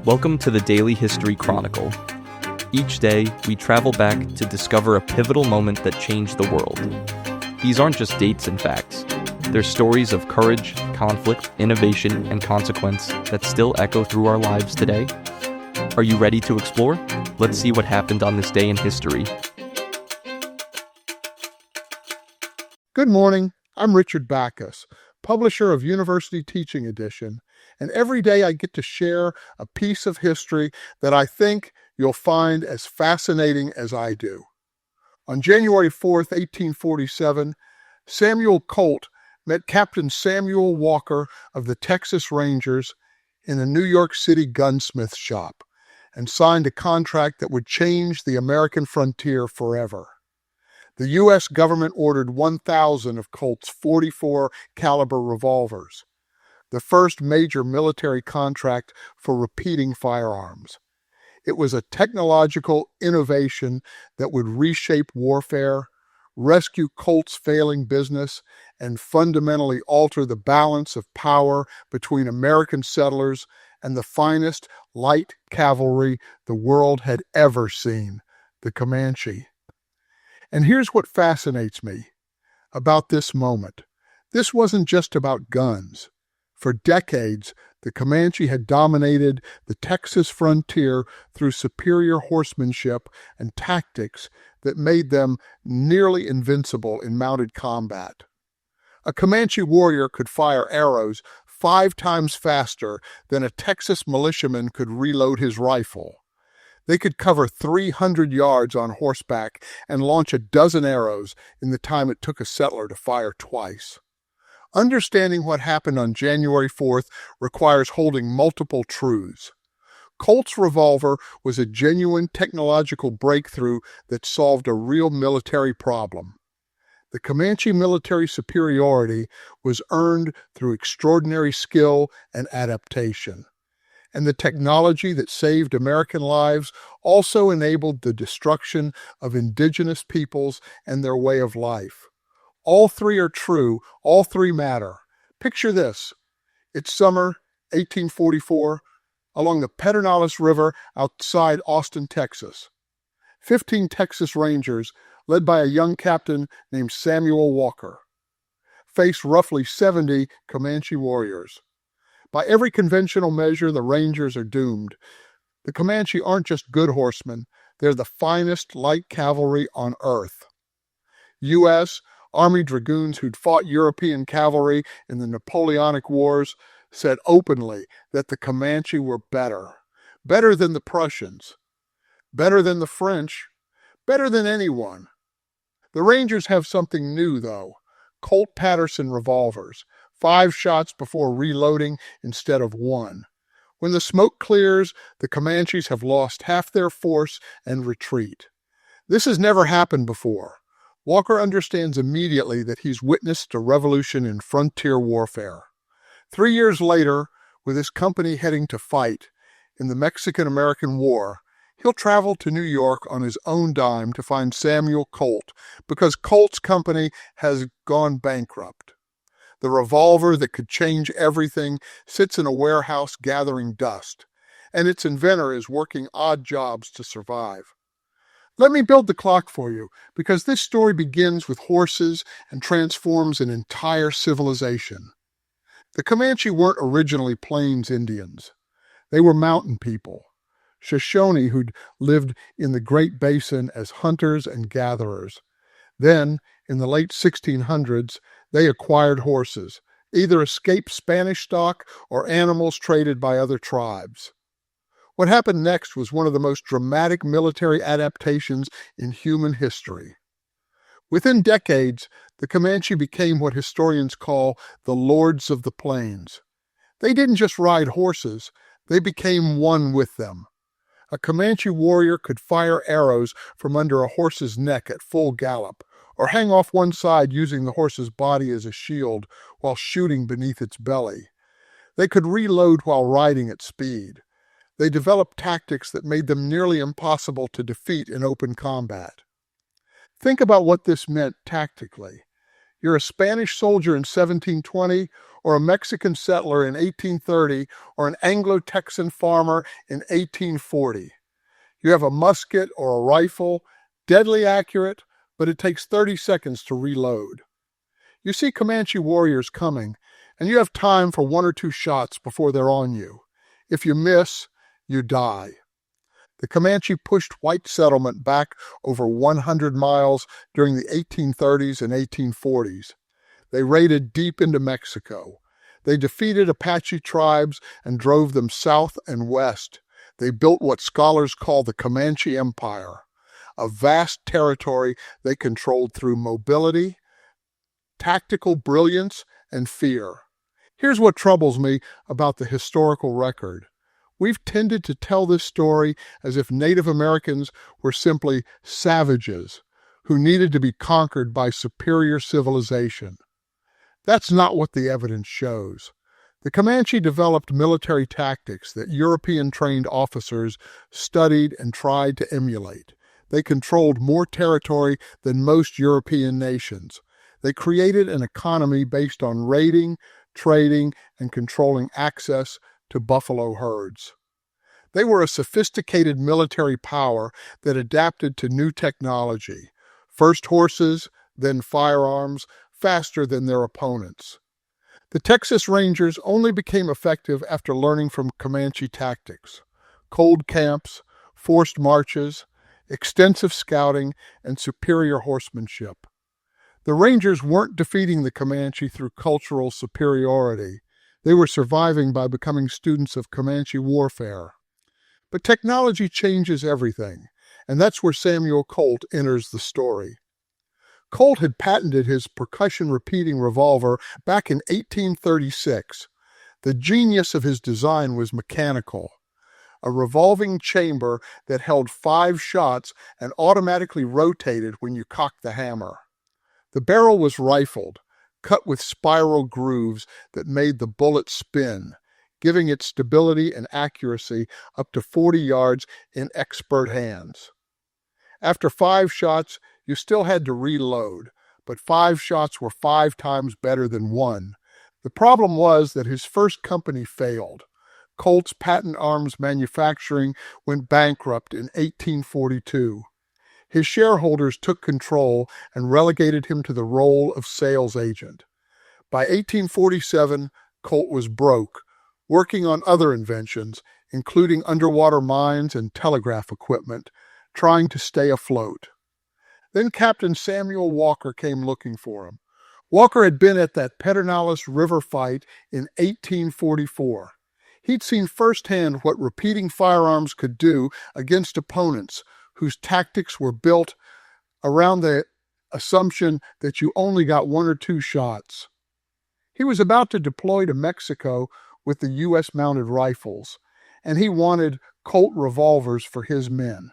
Welcome to the Daily History Chronicle. Each day, we travel back to discover a pivotal moment that changed the world. These aren't just dates and facts. They're stories of courage, conflict, innovation, and consequence that still echo through our lives today. Are you ready to explore? Let's see what happened on this day in history. Good morning. I'm Richard Backus, publisher of University Teaching Edition, and every day I get to share a piece of history that I think you'll find as fascinating as I do. On January 4th, 1847, Samuel Colt met Captain Samuel Walker of the Texas Rangers in a New York City gunsmith shop and signed a contract that would change the American frontier forever. The U.S. government ordered 1,000 of Colt's 44 caliber revolvers, the first major military contract for repeating firearms. It was a technological innovation that would reshape warfare, rescue Colt's failing business, and fundamentally alter the balance of power between American settlers and the finest light cavalry the world had ever seen, the Comanche. And here's what fascinates me about this moment. This wasn't just about guns. For decades, the Comanche had dominated the Texas frontier through superior horsemanship and tactics that made them nearly invincible in mounted combat. A Comanche warrior could fire arrows 5 times faster than a Texas militiaman could reload his rifle. They could cover 300 yards on horseback and launch a dozen arrows in the time it took a settler to fire twice. Understanding what happened on January 4th requires holding multiple truths. Colt's revolver was a genuine technological breakthrough that solved a real military problem. The Comanche military superiority was earned through extraordinary skill and adaptation. And the technology that saved American lives also enabled the destruction of indigenous peoples and their way of life. All three are true, all three matter. Picture this. It's summer 1844 along the Pedernales River outside Austin, Texas. 15 Texas Rangers, led by a young captain named Samuel Walker, face roughly 70 Comanche warriors. By every conventional measure, the Rangers are doomed. The Comanche aren't just good horsemen, they're the finest light cavalry on earth. U.S. Army dragoons who'd fought European cavalry in the Napoleonic Wars said openly that the Comanche were better than the Prussians, better than the French, better than anyone. The Rangers have something new, though. Colt Patterson revolvers, 5 shots before reloading instead of 1. When the smoke clears, the Comanches have lost half their force and retreat. This has never happened before. Walker understands immediately that he's witnessed a revolution in frontier warfare. 3 years later, with his company heading to fight in the Mexican-American War, he'll travel to New York on his own dime to find Samuel Colt because Colt's company has gone bankrupt. The revolver that could change everything sits in a warehouse gathering dust, and its inventor is working odd jobs to survive. Let me build the clock for you, because this story begins with horses and transforms an entire civilization. The Comanche weren't originally Plains Indians. They were mountain people, Shoshone who'd lived in the Great Basin as hunters and gatherers. Then, in the late 1600s, they acquired horses, either escaped Spanish stock or animals traded by other tribes. What happened next was one of the most dramatic military adaptations in human history. Within decades, the Comanche became what historians call the Lords of the Plains. They didn't just ride horses, they became one with them. A Comanche warrior could fire arrows from under a horse's neck at full gallop, or hang off one side using the horse's body as a shield while shooting beneath its belly. They could reload while riding at speed. They developed tactics that made them nearly impossible to defeat in open combat. Think about what this meant tactically. You're a Spanish soldier in 1720, or a Mexican settler in 1830 or an Anglo-Texan farmer in 1840. You have a musket or a rifle, deadly accurate, but it takes 30 seconds to reload. You see Comanche warriors coming, and you have time for one or two shots before they're on you. If you miss, you die. The Comanche pushed white settlement back over 100 miles during the 1830s and 1840s. They raided deep into Mexico. They defeated Apache tribes and drove them south and west. They built what scholars call the Comanche Empire, a vast territory they controlled through mobility, tactical brilliance, and fear. Here's what troubles me about the historical record. We've tended to tell this story as if Native Americans were simply savages who needed to be conquered by superior civilization. That's not what the evidence shows. The Comanche developed military tactics that European-trained officers studied and tried to emulate. They controlled more territory than most European nations. They created an economy based on raiding, trading, and controlling access to buffalo herds. They were a sophisticated military power that adapted to new technology. First horses, then firearms, faster than their opponents. The Texas Rangers only became effective after learning from Comanche tactics: cold camps, forced marches, extensive scouting, and superior horsemanship. The Rangers weren't defeating the Comanche through cultural superiority. They were surviving by becoming students of Comanche warfare. But technology changes everything, and that's where Samuel Colt enters the story. Colt had patented his percussion repeating revolver back in 1836. The genius of his design was mechanical. A revolving chamber that held 5 shots and automatically rotated when you cocked the hammer. The barrel was rifled, cut with spiral grooves that made the bullet spin, giving it stability and accuracy up to 40 yards in expert hands. After 5 shots, you still had to reload, but 5 shots were 5 times better than 1. The problem was that his first company failed. Colt's patent arms manufacturing went bankrupt in 1842. His shareholders took control and relegated him to the role of sales agent. By 1847, Colt was broke, working on other inventions, including underwater mines and telegraph equipment, trying to stay afloat. Then Captain Samuel Walker came looking for him. Walker had been at that Pedernales River fight in 1844. He'd seen firsthand what repeating firearms could do against opponents whose tactics were built around the assumption that you only got 1 or 2 shots. He was about to deploy to Mexico with the U.S. mounted rifles, and he wanted Colt revolvers for his men.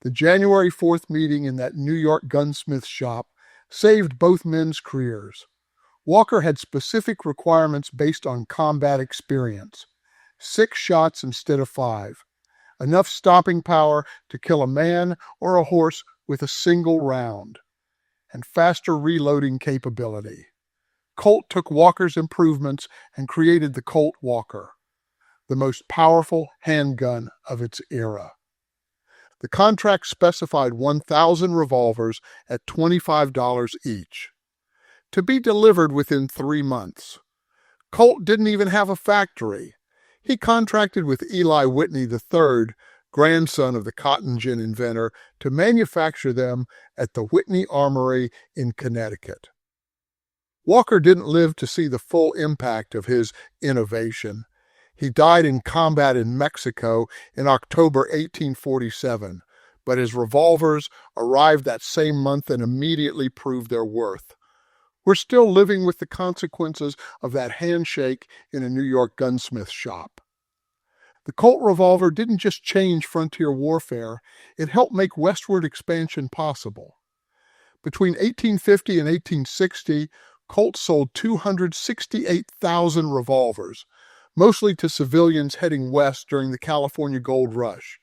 The January 4th meeting in that New York gunsmith shop saved both men's careers. Walker had specific requirements based on combat experience: 6 shots instead of 5. Enough stopping power to kill a man or a horse with a single round, and faster reloading capability. Colt took Walker's improvements and created the Colt Walker, the most powerful handgun of its era. The contract specified 1,000 revolvers at $25 each, to be delivered within 3 months. Colt didn't even have a factory. He contracted with Eli Whitney III, grandson of the cotton gin inventor, to manufacture them at the Whitney Armory in Connecticut. Walker didn't live to see the full impact of his innovation. He died in combat in Mexico in October 1847, but his revolvers arrived that same month and immediately proved their worth. We're still living with the consequences of that handshake in a New York gunsmith shop. The Colt revolver didn't just change frontier warfare, it helped make westward expansion possible. Between 1850 and 1860, Colt sold 268,000 revolvers, mostly to civilians heading west during the California Gold Rush.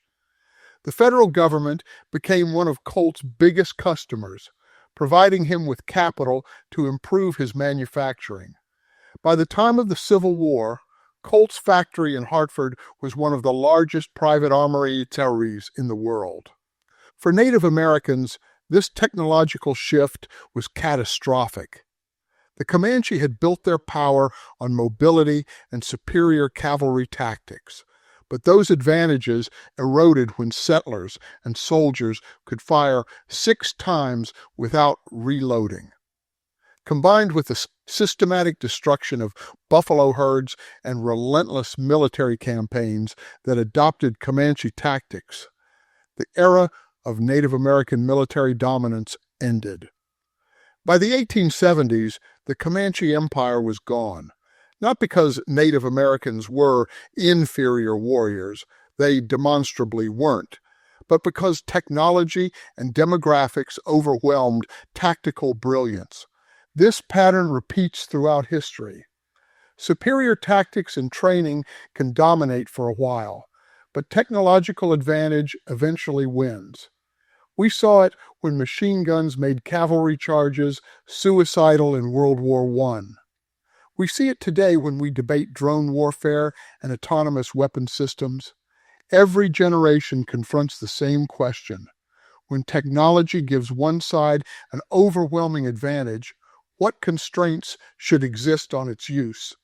The federal government became one of Colt's biggest customers, providing him with capital to improve his manufacturing. By the time of the Civil War, Colt's factory in Hartford was one of the largest private armories in the world. For Native Americans, this technological shift was catastrophic. The Comanche had built their power on mobility and superior cavalry tactics, but those advantages eroded when settlers and soldiers could fire 6 times without reloading. Combined with the systematic destruction of buffalo herds and relentless military campaigns that adopted Comanche tactics, the era of Native American military dominance ended. By the 1870s, the Comanche Empire was gone, not because Native Americans were inferior warriors, they demonstrably weren't, but because technology and demographics overwhelmed tactical brilliance. This pattern repeats throughout history. Superior tactics and training can dominate for a while, but technological advantage eventually wins. We saw it when machine guns made cavalry charges suicidal in World War I. We see it today when we debate drone warfare and autonomous weapon systems. Every generation confronts the same question. When technology gives one side an overwhelming advantage, what constraints should exist on its use?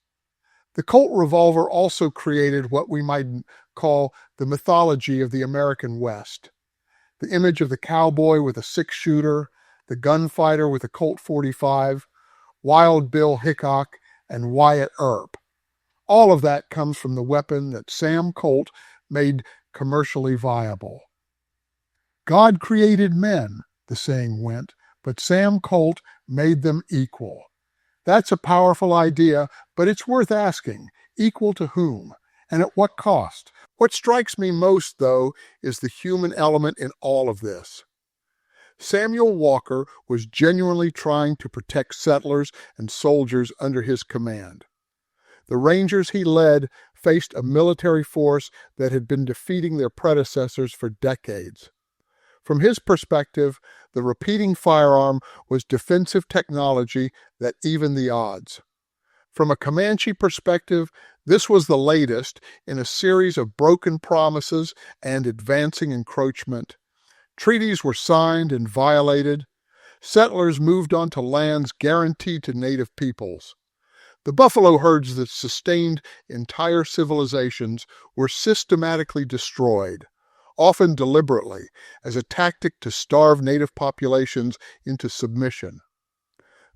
The Colt revolver also created what we might call the mythology of the American West. The image of the cowboy with a 6-shooter, the gunfighter with a Colt 45, Wild Bill Hickok, and Wyatt Earp. All of that comes from the weapon that Sam Colt made commercially viable. God created men, the saying went, but Sam Colt made them equal. That's a powerful idea, but it's worth asking, equal to whom, and at what cost? What strikes me most, though, is the human element in all of this. Samuel Walker was genuinely trying to protect settlers and soldiers under his command. The Rangers he led faced a military force that had been defeating their predecessors for decades. From his perspective, the repeating firearm was defensive technology that evened the odds. From a Comanche perspective, this was the latest in a series of broken promises and advancing encroachment. Treaties were signed and violated. Settlers moved onto lands guaranteed to native peoples. The buffalo herds that sustained entire civilizations were systematically destroyed, often deliberately, as a tactic to starve native populations into submission.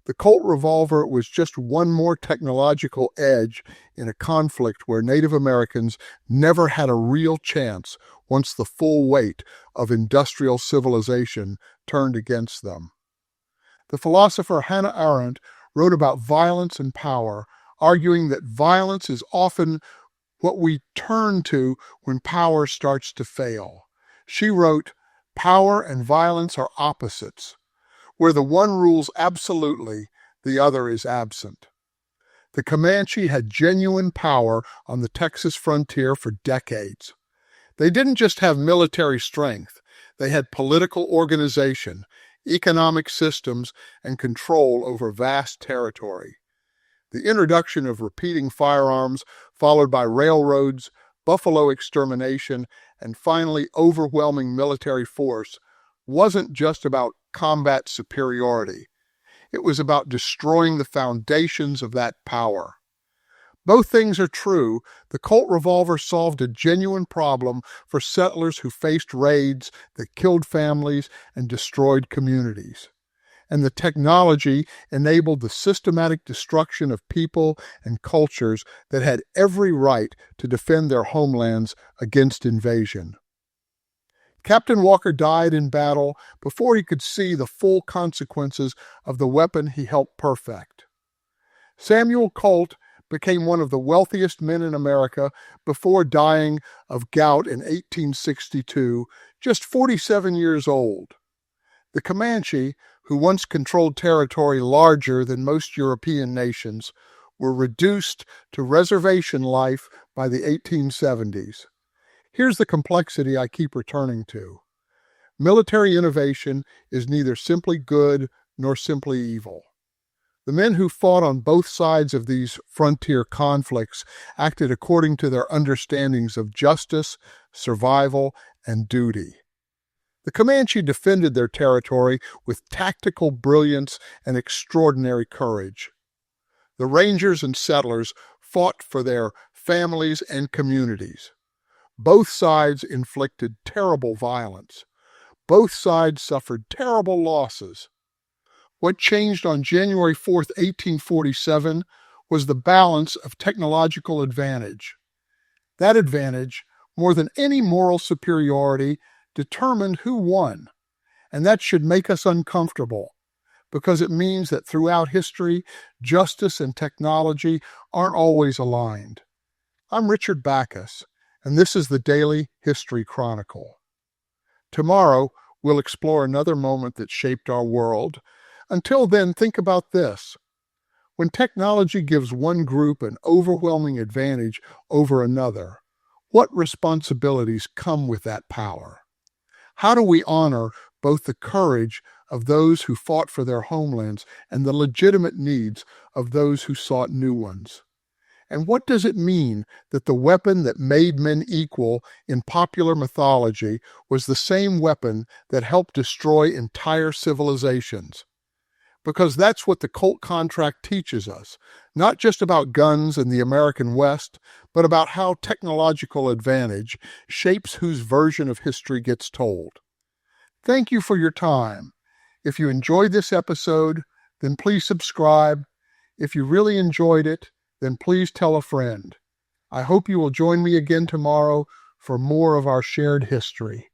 The Colt revolver was just one more technological edge in a conflict where Native Americans never had a real chance once the full weight of industrial civilization turned against them. The philosopher Hannah Arendt wrote about violence and power, arguing that violence is often what we turn to when power starts to fail. She wrote, "Power and violence are opposites. Where the one rules absolutely, the other is absent." The Comanche had genuine power on the Texas frontier for decades. They didn't just have military strength, they had political organization, economic systems, and control over vast territory. The introduction of repeating firearms, followed by railroads, buffalo extermination, and finally overwhelming military force, wasn't just about combat superiority. It was about destroying the foundations of that power. Both things are true. The Colt revolver solved a genuine problem for settlers who faced raids that killed families and destroyed communities. And the technology enabled the systematic destruction of people and cultures that had every right to defend their homelands against invasion. Captain Walker died in battle before he could see the full consequences of the weapon he helped perfect. Samuel Colt became one of the wealthiest men in America before dying of gout in 1862, just 47 years old. The Comanche, who once controlled territory larger than most European nations, were reduced to reservation life by the 1870s. Here's the complexity I keep returning to. Military innovation is neither simply good nor simply evil. The men who fought on both sides of these frontier conflicts acted according to their understandings of justice, survival, and duty. The Comanche defended their territory with tactical brilliance and extraordinary courage. The Rangers and settlers fought for their families and communities. Both sides inflicted terrible violence. Both sides suffered terrible losses. What changed on January 4th, 1847, was the balance of technological advantage. That advantage, more than any moral superiority, determined who won, and that should make us uncomfortable, because it means that throughout history, justice and technology aren't always aligned. I'm Richard Backus, and this is the Daily History Chronicle. Tomorrow, we'll explore another moment that shaped our world. Until then, think about this. When technology gives one group an overwhelming advantage over another, what responsibilities come with that power? How do we honor both the courage of those who fought for their homelands and the legitimate needs of those who sought new ones? And what does it mean that the weapon that made men equal in popular mythology was the same weapon that helped destroy entire civilizations? Because that's what the Colt contract teaches us, not just about guns in the American West, but about how technological advantage shapes whose version of history gets told. Thank you for your time. If you enjoyed this episode, then please subscribe. If you really enjoyed it, then please tell a friend. I hope you will join me again tomorrow for more of our shared history.